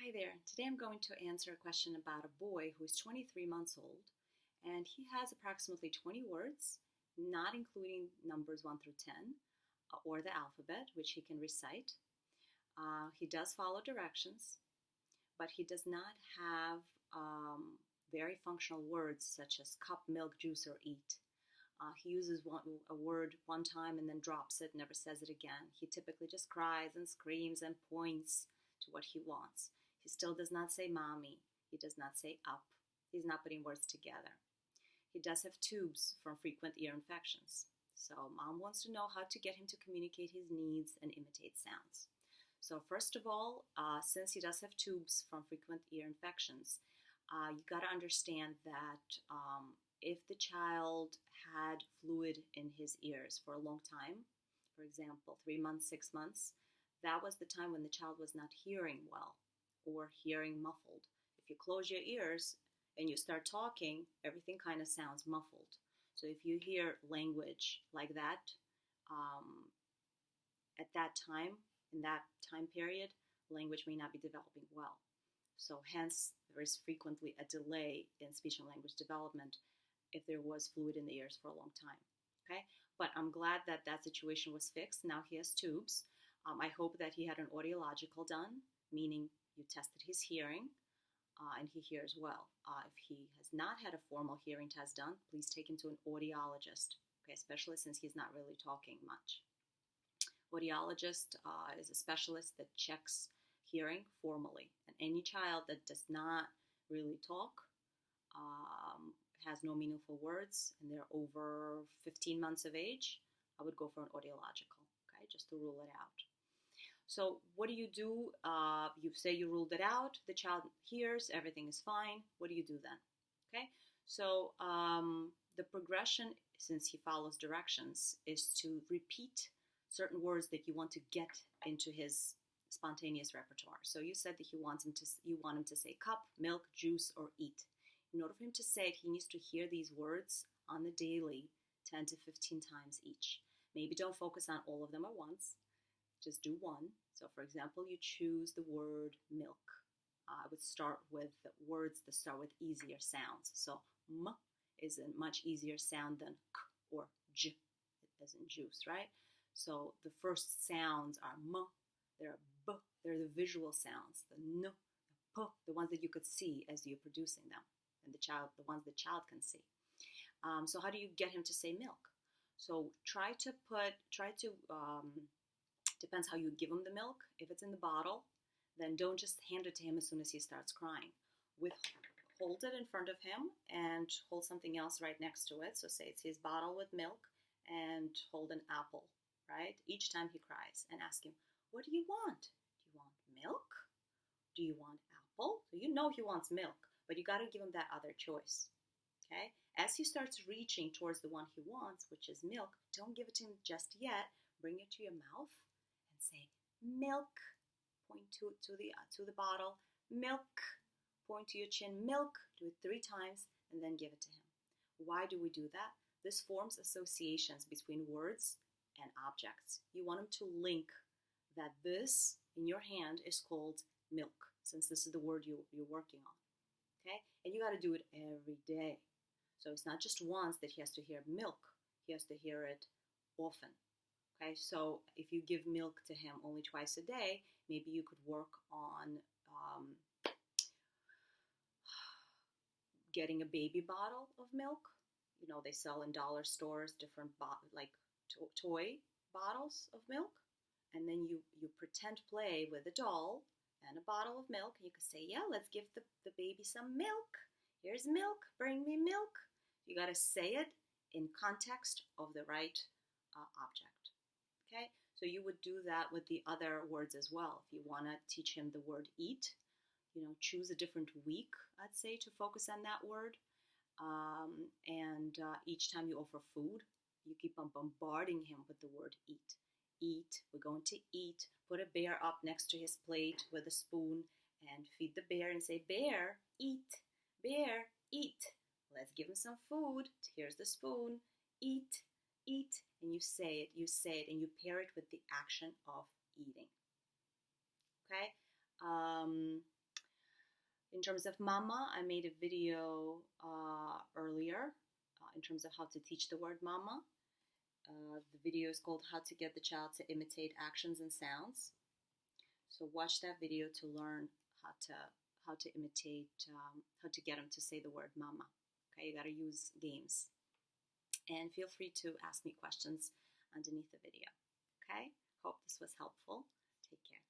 Hi there. Today I'm going to answer a question about a boy who is 23 months old and he has approximately 20 words, not including numbers 1 through 10 or the alphabet, which he can recite. He does follow directions, but he does not have very functional words such as cup, milk, juice, or eat. He uses a word one time and then drops it, never says it again. He typically just cries and screams and points to what he wants. He still does not say mommy. He does not say up. He's not putting words together. He does have tubes from frequent ear infections. So mom wants to know how to get him to communicate his needs and imitate sounds. So first of all, since he does have tubes from frequent ear infections, you got to understand that if the child had fluid in his ears for a long time, for example, 3 months, 6 months, that was the time when the child was not hearing well or hearing muffled. If you close your ears and you start talking, everything kind of sounds muffled. So if you hear language like that, at that time, in that time period, language may not be developing well. So hence, there is frequently a delay in speech and language development if there was fluid in the ears for a long time. Okay, but I'm glad that that situation was fixed. Now he has tubes. I hope that he had an audiological done, meaning you tested his hearing, and he hears well. If he has not had a formal hearing test done, please take him to an audiologist, okay, especially since he's not really talking much. Audiologist is a specialist that checks hearing formally, and any child that does not really talk, has no meaningful words, and they're over 15 months of age, I would go for an audiological, okay, just to rule it out. So what do? You say you ruled it out, the child hears, everything is fine. What do you do then? Okay, so the progression, since he follows directions, is to repeat certain words that you want to get into his spontaneous repertoire. So you said that you want him to say cup, milk, juice, or eat. In order for him to say it, he needs to hear these words on the daily 10 to 15 times each. Maybe don't focus on all of them at once. Just do one. So for example, you choose the word milk. I would start with the words that start with easier sounds. So m is a much easier sound than k or j, as in juice, right? So the first sounds are m, they're b, they're the visual sounds, the n, the p, the ones that you could see as you're producing them, and the ones the child can see. So how do you get him to say milk? So depends how you give him the milk. If it's in the bottle, then don't just hand it to him as soon as he starts crying. Hold it in front of him and hold something else right next to it. So say it's his bottle with milk, and hold an apple, right? Each time he cries, and ask him, what do you want? Do you want milk? Do you want apple? So you know he wants milk, but you got to give him that other choice, okay? As he starts reaching towards the one he wants, which is milk, don't give it to him just yet. Bring it to your mouth and say, milk. Point to the bottle, milk. Point to your chin, milk. Do it 3 times, and then give it to him. Why do we do that? This forms associations between words and objects. You want him to link that this in your hand is called milk, since this is the word you're working on, okay? And you got to do it every day. So it's not just once that he has to hear milk. He has to hear it often, okay? So if you give milk to him only twice a day, maybe you could work on getting a baby bottle of milk. You know, they sell in dollar stores different toy bottles of milk. And then you pretend play with a doll and a bottle of milk. And you could say, yeah, let's give the baby some milk. Here's milk. Bring me milk. You got to say it in context of the right object. Okay? So you would do that with the other words as well. If you want to teach him the word eat, choose a different week, I'd say, to focus on that word. And each time you offer food, you keep on bombarding him with the word eat. Eat, we're going to eat. Put a bear up next to his plate with a spoon and feed the bear and say, bear, eat, bear, eat. Let's give him some food. Here's the spoon. Eat, eat. And you say it, and you pair it with the action of eating. Okay? terms of mama, I made a video earlier in terms of how to teach the word mama. The video is called How to Get the Child to Imitate Actions and Sounds. So watch that video to learn how to imitate, how to get them to say the word mama. Okay, you got to use games. And feel free to ask me questions underneath the video. Okay, hope this was helpful. Take care.